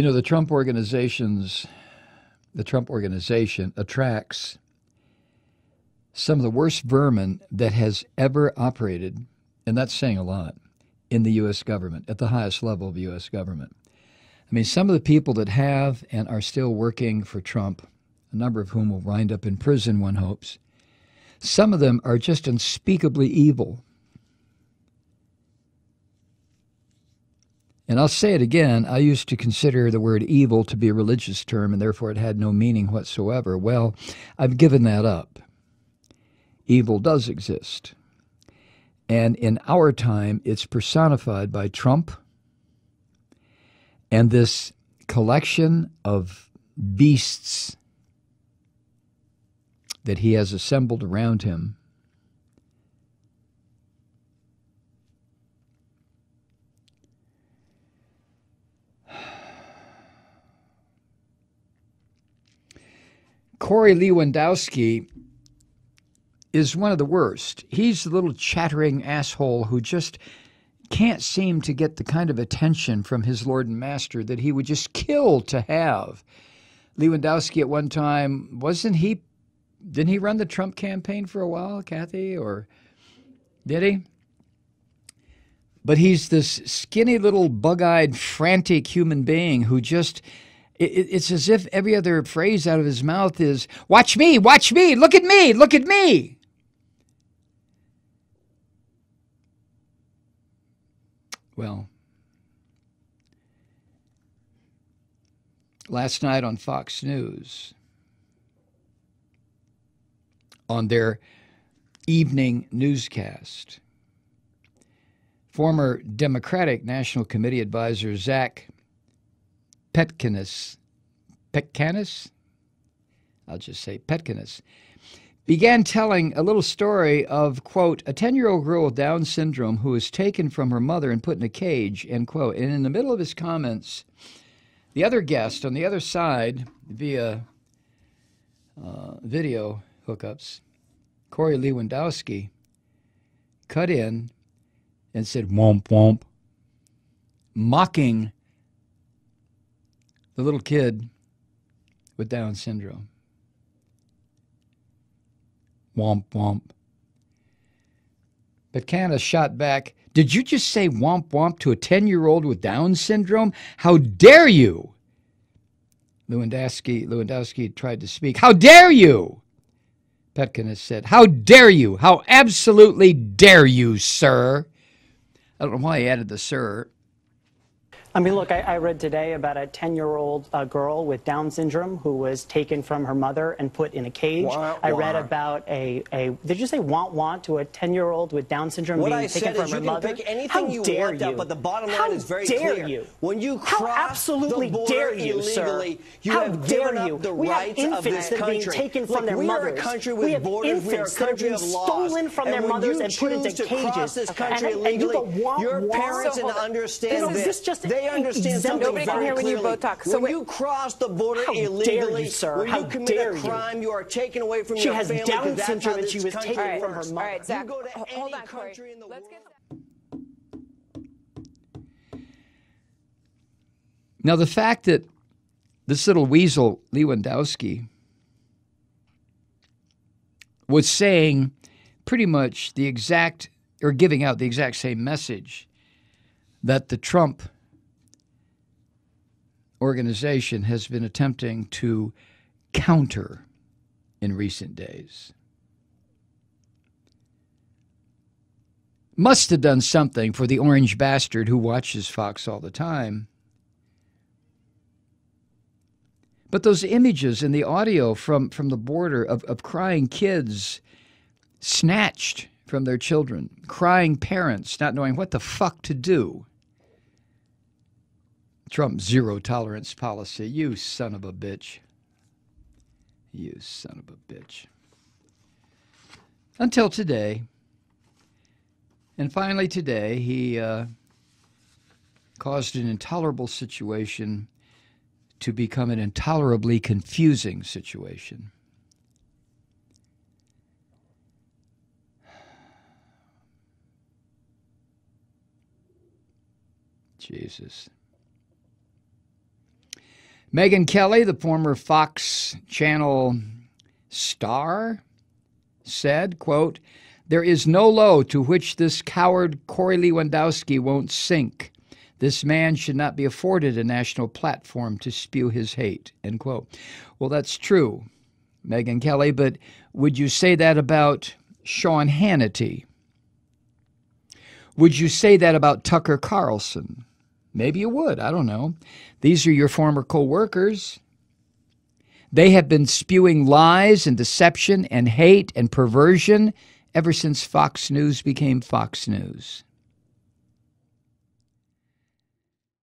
You know, the Trump organization attracts some of the worst vermin that has ever operated, and that's saying a lot, in the U.S. government, at the highest level of U.S. government. I mean, some of the people that have and are still working for Trump, a number of whom will wind up in prison, one hopes, some of them are just unspeakably evil. And I'll say it again, I used to consider the word evil to be a religious term, and therefore it had no meaning whatsoever. Well, I've given that up. Evil does exist. And in our time, it's personified by Trump and this collection of beasts that he has assembled around him. Corey Lewandowski is one of the worst. He's the little chattering asshole who just can't seem to get the kind of attention from his Lord and Master that he would just kill to have. Lewandowski at one time, didn't he run the Trump campaign for a while, Kathy, or did he? But he's this skinny little bug-eyed, frantic human being who just, it's as if every other phrase out of his mouth is, watch me, look at me, look at me. Well, last night on Fox News, on their evening newscast, former Democratic National Committee advisor Zach Petkanis, I'll just say Petkanis, began telling a little story of, quote, a 10-year-old girl with Down syndrome who was taken from her mother and put in a cage, end quote. And in the middle of his comments, the other guest on the other side, via video hookups, Corey Lewandowski, cut in and said, womp womp, mocking the little kid with Down syndrome. Womp womp. But Canna shot back, did you just say womp womp to a 10-year-old with Down syndrome? How dare you? Lewandowski tried to speak. How dare you? Petkanis said, how dare you? How absolutely dare you, sir? I don't know why he added the sir. I mean, look, I read today about a 10-year-old girl with Down syndrome who was taken from her mother and put in a cage. I read about did you say want to a 10-year-old with Down syndrome being taken from her mother? How dare you? But the bottom line is very clear. How dare you? When you cross the border illegally, you have given up the rights of this country. Being taken from their mothers. We are a country with borders. We are a country of laws. Stolen from their mothers and put into cages. This country illegally, your parents understand this. They understand something. Nobody can hear when you both talk. So when you cross the border illegally, sir, when you commit a crime, you are taken away from your family. She has Down syndrome and she was taken from her mother. All right, Zach, you go to hold any on, Corey. country in the world. Now, the fact that this little weasel, Lewandowski, was saying pretty much the exact, or giving out the exact same message that the Trump organization has been attempting to counter in recent days, must have done something for the orange bastard who watches Fox all the time. But those images and the audio from the border of crying kids snatched from their children, crying parents not knowing what the fuck to do. Trump's zero-tolerance policy, you son of a bitch. You son of a bitch. Until today. And finally today, he caused an intolerable situation to become an intolerably confusing situation. Jesus. Megyn Kelly, the former Fox Channel star, said, quote, "There is no low to which this coward Corey Lewandowski won't sink. This man should not be afforded a national platform to spew his hate," end quote. Well, that's true, Megyn Kelly, but would you say that about Sean Hannity? Would you say that about Tucker Carlson? Maybe you would. I don't know. These are your former co-workers. They have been spewing lies and deception and hate and perversion ever since Fox News became Fox News.